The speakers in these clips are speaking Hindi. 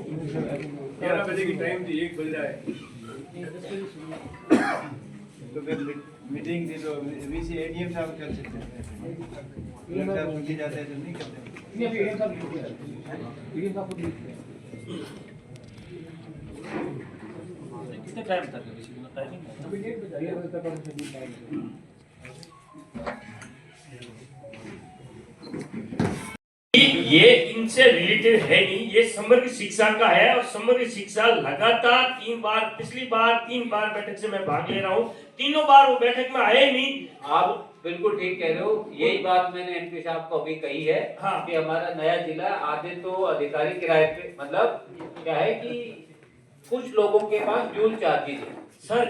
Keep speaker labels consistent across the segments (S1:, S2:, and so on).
S1: 11 बजे की टाइम थी, 1 बज रहा है। तो फिर मीटिंग थी तो वीसी एडीएम साहब कर सकते हैं, एडीएम साहब छुट्टी जाते हैं तो नहीं करते।
S2: कितने टाइम तक टाइमिंग ये इनसे रिलेटेड है नहीं, ये समग्र शिक्षा का है और समग्र शिक्षा लगातार 3 बार, पिछली बार 3 बार बैठक से मैं भाग ले रहा हूँ, तीनों बार वो बैठक में आए नहीं।
S3: आप बिल्कुल ठीक कह रहे हो, यही बात मैंने एमपी साहब को अभी कही है। हाँ। कि हमारा नया जिला आधे तो अधिकारी किराए पे, मतलब क्या है कि कुछ लोगों के पास ड्यूल चार्जेज है।
S2: सर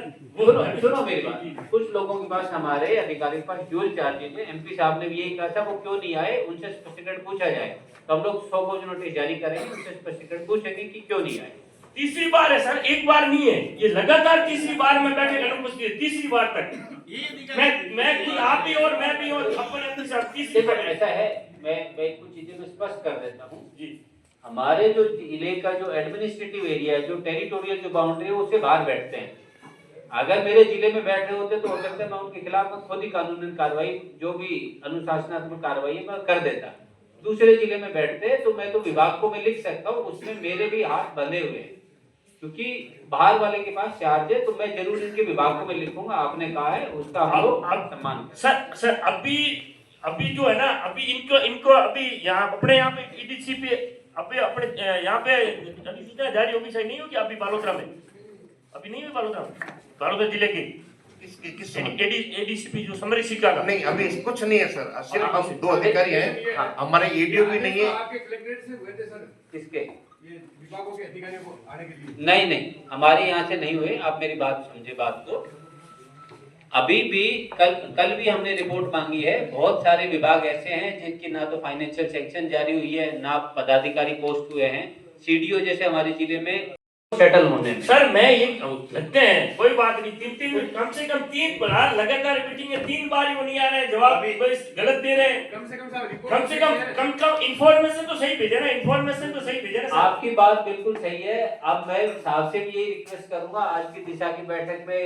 S3: सुनो मेरी बात, कुछ लोगों के पास, हमारे अधिकारी के पास ड्यूल चार्जेज है। एमपी साहब ने भी यही कहा था, वो क्यों नहीं आए, उनसे स्पष्टीकरण पूछा जाए। तो हम लोग 100 खोज नोटिस जारी करेंगे, उनसे स्पष्टीकरण पूछेंगे कि क्यों नहीं आए।
S2: तीसरी बार है सर, एक बार नहीं है, ये लगातार तीसरी बार में बैठे अनुपस्थित है, तीसरी बार तक। मैं खुद आप भी और मैं भी और अपने साथ तीसरी बार
S3: ऐसा है। मैं कुछ चीजें स्पष्ट कर देता हूँ जी। हमारे जो जिले का जो एडमिनिस्ट्रेटिव एरिया है, जो टेरिटोरियल जो बाउंड्री है, उससे बाहर बैठते हैं। अगर मेरे जिले में बैठ रहे होते तो हो सकता है मैं उनके खिलाफ खुद ही कानूनी कार्रवाई, जो भी अनुशासनात्मक कार्रवाई है, मैं कर देता। दूसरे जिले में बैठते तो मैं तो विभाग को मैं लिख सकता हूँ, उसमें मेरे भी हाथ बंधे हुए हैं, क्योंकि बाहर वाले के पास चार्ज है, तो मैं जरूर इनके विभाग को मैं लिखूंगा। आपने कहा है उसका हम लोग सम्मान।
S2: सर अभी जो है ना, अभी इनको अभी यहाँ अपने यहाँ पे ईडीसी पे अभी अपने यहाँ पे अधिसूचना जारी होगी, सही नहीं होगी अभी बालोतरा में, अभी नहीं हुई बालोतरा जिले की किस एडीसीपी जो समरी शिक्षा का
S4: नहीं, अभी कुछ नहीं है सर, सिर्फ हम 2 अधिकारी हैं, हमारे एडीओ भी नहीं है।
S1: आपके कलेक्ट्रेट से हुए थे सर,
S3: किसके
S1: ये विभागों के अधिकारियों को आने के लिए?
S3: नहीं, हमारे यहाँ से नहीं हुए। आप मेरी बात समझे बात को। अभी भी कल भी हमने रिपोर्ट मांगी है। बहुत सारे विभाग ऐसे हैं जिनकी ना तो फाइनेंशियल सेक्शन जारी हुई है, ना पदाधिकारी पोस्ट हुए हैं। सीडीओ जैसे हमारे जिले में सेटल होने में।
S2: सर मैं ये लगते हैं, कोई बात नहीं, तीन कम से कम 3 बार लगातार मीटिंग है, 3 बार ही वो नहीं आ रहे हैं, जवाब गलत दे रहे हैं। कम से कम इंफॉर्मेशन तो सही भेजे ना, इंफॉर्मेशन तो सही भेजे ना।
S3: आपकी बात बिल्कुल सही है। अब मैं साहब से भी यही रिक्वेस्ट करूंगा, आज की दिशा की बैठक में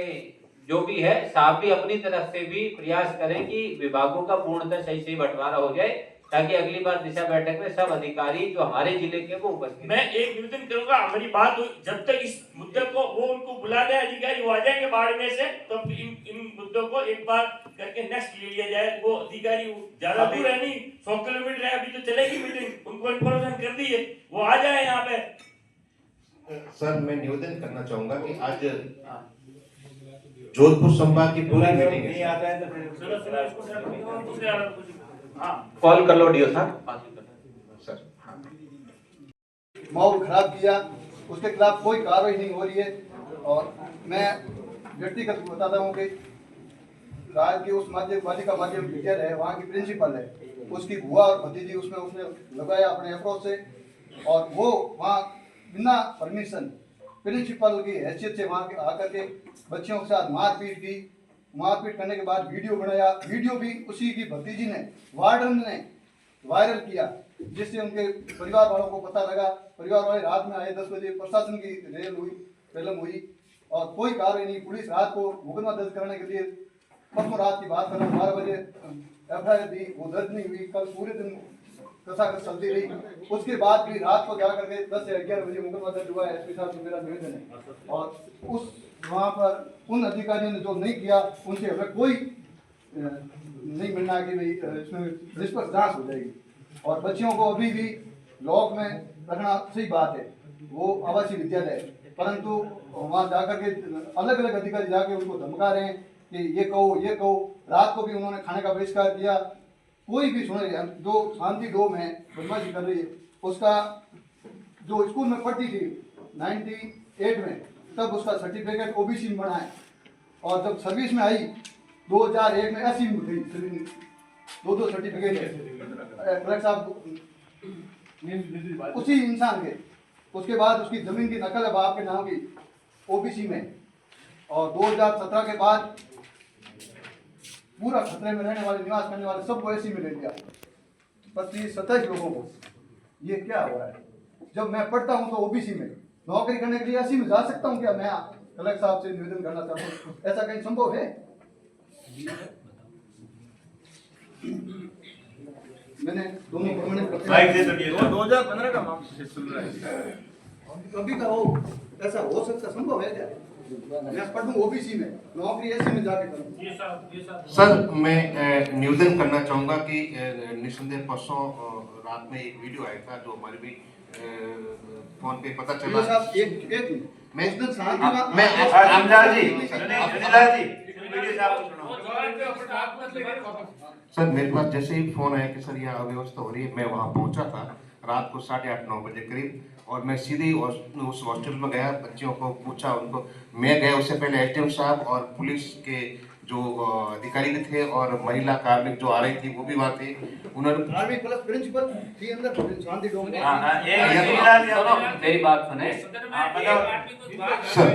S3: जो भी है, साहब भी अपनी तरफ से भी प्रयास करें कि विभागों का पूर्णतः सही बंटवारा हो जाए, ताकि अगली बार दिशा बैठक में सब अधिकारी जो हमारे जिले के वो उपस्थित।
S2: मैं एक निवेदन करूंगा, हमारी बात जब तक इस मुद्दे को वो उनको बुला दे अधिकारी, वो आ जाएंगे बाढ़ में से, तो इन मुद्दों को एक बार करके नेक्स्ट ले लिया जाए। वो अधिकारी ज्यादा दूर है नहीं, 100 किलोमीटर है, अभी तो चलेगी मीटिंग, उनको इन्फॉर्मेशन कर दी है, वो आ जाए यहाँ पे।
S4: सर मैं निवेदन करना चाहूंगा कि आज जोधपुर संभाग की पूरी मीटिंग
S1: नहीं आता है तो
S3: कॉल कर लो डीओ साहब
S4: सर।
S5: माहौल खराब किया, उसके खिलाफ कोई कार्रवाई नहीं हो रही है। और मैं व्यक्तिगत बताता हूँ कि राज्य की उस माध्यम टीचर है, वहाँ की प्रिंसिपल है, उसकी बुआ और भतीजी उसने लगाया अपने अप्रोच से, और वो वहाँ बिना परमिशन प्रिंसिपल की हैसियत से वहाँ आकर के बच्चों के साथ मारपीट की। मारपीट करने के बाद वीडियो बनाया, वीडियो भी उसी की भतीजी ने, वार्डन ने वायरल किया, जिससे उनके परिवार वालों को पता लगा। परिवार वाले रात में आए 10 बजे, प्रशासन की रेलम हुई और कोई कार्रवाई नहीं। पुलिस रात को मुकदमा दर्ज करने के लिए, परसों रात की बात कर रहा हूँ, 12 बजे एफआईआर दी, वो दर्ज नहीं हुई। कल पूरे दिन कसाकस चलती रही। उसके बाद भी रात को जाकर के 10 से 11 बजे मुकदमा दर्ज हुआ है। एसपी साहब से मेरा निवेदन है, और उस वहाँ पर उन अधिकारियों ने जो नहीं किया, उनसे हमें कोई नहीं मिलना कि भाई इसमें निष्पक्ष जांच हो जाएगी। और बच्चियों को अभी भी लॉक में रखना सही बात है, वो आवासीय विद्यालय है, परंतु वहाँ जाकर के अलग अलग अधिकारी जाके उनको धमका रहे हैं कि ये कहो। रात को भी उन्होंने खाने का बहिष्कार किया। कोई भी सुने, जो शांति डोम है बदमाशी कर रही है, उसका जो स्कूल में पढ़ती थी 98 में, तब उसका सर्टिफिकेट ओबीसी में बना है, और जब सर्विस में आई 2001 में एससी में गई, 2 सर्टिफिकेट है साहब उसी इंसान के। उसके बाद उसकी जमीन की नकल है बाप के नाम की ओबीसी में, और 2017 के बाद पूरा खतरे में रहने वाले, निवास करने वाले सबको एसी में ले लिया, 25-27 लोगों को। ये क्या हो रहा है? जब मैं पढ़ता हूँ तो ओबीसी में नौकरी करने के लिए 80 में जा सकता हूँ क्या? मैं कलेक्टर साहब से निवेदन करना चाहता हूँ, ऐसा कहीं संभव है? मैंने दोनों प्रमाणित
S1: माइक दे दो 2015 का मामला सुन रहा है
S5: कभी का हो, ऐसा हो सकता संभव है क्या? मैं पढ़ूं ओबीसी में नौकरी एससी में जाके करूं।
S4: सर मैं निवेदन करना चाहूंगा कि निसंदेह परसों रात में एक वीडियो आया था जो हमारे भी फोन पे पता चला।
S5: साहब एक
S4: मैं
S5: उस दिन शांति
S4: मैं
S1: रामलाल जी सुनीलाल जी वीडियो साहब सुनो।
S4: सर मेरे पास जैसे ही फोन आया कि सर यह अव्यवस्था हो रही है, मैं वहाँ पहुँचा था रात को 8:30-9 बजे करीब, और मैं सीधे ही उस हॉस्टल में गया, बच्चियों को पूछा उनको। मैं गया उससे पहले एसडीएम साहब और पुलिस के जो अधिकारी भी थे और महिला कार्मिक जो आ रही थी वो भी वहाँ थे। उन्होंने
S5: कार्मिक प्लस प्रिंसिपल थी अंदर शांति डोम में।
S3: मेरी बात सुने
S4: सर,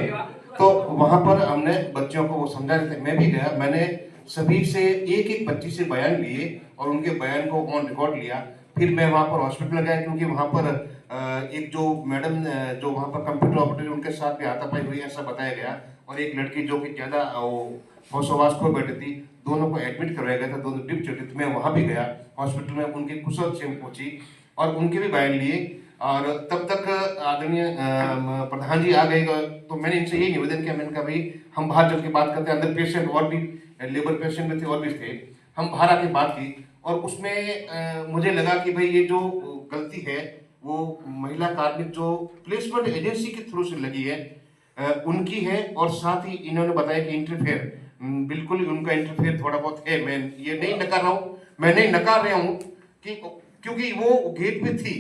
S4: तो वहाँ पर हमने बच्चियों को वो समझा रहे थे। मैं भी गया, मैंने सभी से एक बच्ची से बयान लिए और उनके बयान को ऑन रिकॉर्ड लिया। फिर मैं वहाँ पर हॉस्पिटल गया क्योंकि वहाँ पर एक जो मैडम जो वहाँ पर कंप्यूटर ऑपरेटर उनके साथ भी हाथापाई हुई ऐसा बताया गया, और एक लड़की जो कि ज़्यादा होशोवास खो बैठी थी, दोनों को एडमिट करवाया गया था, दोनों डिप चढ़ी थी। मैं वहाँ भी गया हॉस्पिटल में, उनकी कुशल क्षेम पहुँची और उनके भी बयान लिए। और तब तक आदरणीय प्रधान जी आ गए, तो मैंने इनसे यही निवेदन किया। मैंने कहा भाई हम बाहर चल के बात करते हैं, अंदर पेशेंट और भी लेबर पेशेंट भी थे और भी थे, हम बाहर आके बात की। और उसमें मुझे लगा कि भाई ये जो गलती है वो महिला कार्मिक जो प्लेसमेंट एजेंसी के थ्रू से लगी है उनकी है, और साथ ही इन्होंने बताया कि इंटरफेयर बिल्कुल उनका इंटरफेयर थोड़ा बहुत है। मैं ये नहीं नकार रहा हूँ, मैं नहीं नकार रहा हूँ कि क्योंकि वो गेट पे थी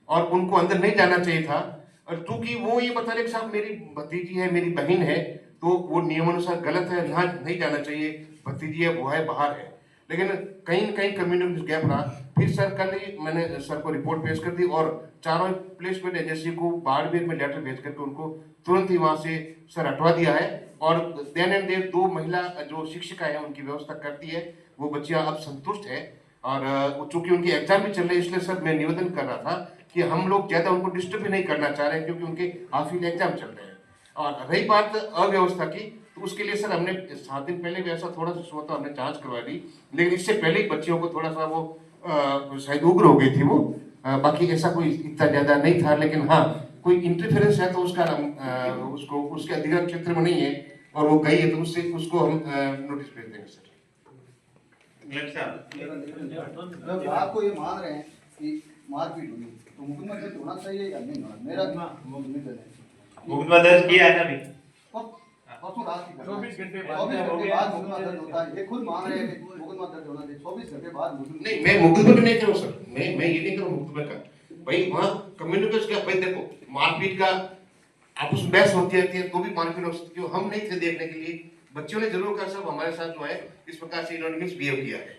S4: और उनको अंदर नहीं जाना चाहिए था, और क्योंकि वो ये बता रहे कि साहब मेरी भतीजी है, मेरी बहन है, तो वो नियमानुसार गलत है, यहाँ नहीं जाना चाहिए, भतीजी है वो है बाहर है। लेकिन कहीं न कहीं कम्युनिकेशन गैप रहा। फिर सर कल ही मैंने सर को रिपोर्ट पेश कर दी और चारों प्लेसमेंट एजेंसी को बाड़मेर में लेटर भेज करके उनको तुरंत ही वहाँ से सर हटवा दिया है। और देन एंड देर 2 महिला जो शिक्षिका है उनकी व्यवस्था करती है, वो बच्चियाँ अब संतुष्ट है। और चूंकि उनकी एग्जाम भी चल रही है, इसलिए सर मैं निवेदन कर रहा था कि हम लोग ज़्यादा उनको डिस्टर्ब भी नहीं करना चाह रहे हैं क्योंकि उनके हाफिज एग्जाम चल रहे हैं। और रही बात अव्यवस्था की, तो उसके लिए सर हमने 7 दिन पहले भी ऐसा थोड़ा सा हुआ था, हमने जांच करवा ली, लेकिन इससे पहले ही बच्चियों को थोड़ा सा वो शायद उग्र हो गई थी वो। बाकी ऐसा कोई इतना ज़्यादा नहीं था, लेकिन हाँ कोई इंटरफेरेंस है तो उसका उसको उसके अधिकार क्षेत्र में नहीं है और वो गई है तो उससे उसको हम नोटिस भेज देंगे सर।
S5: जब आपको ये मान रहे हैं कि मारपीट हुई तो मुकदमा दर्ज होना चाहिए या नहीं होना? मेरा निवेदन है।
S1: मुकदमा दर्ज किया है ना अभी,
S5: परसों रात की 24 घंटे बाद मुकदमा दर्ज होता है। ये खुद मान रहे हैं कि मुकदमा दर्ज होना चाहिए 24 घंटे बाद।
S4: नहीं, मैं मुकदमे में नहीं करूँ सर, मैं ये नहीं करूँ मुकदमे का। भाई वहाँ कम्युनिकेशन का, भाई देखो मारपीट का आपस में बहस होती रहती है तो भी मारपीट हो सकती है। हम नहीं थे देखने के लिए, बच्चों ने जरूर कहा सब हमारे साथ जो है इस प्रकार से इन्होंने मिसबिहेव किया है।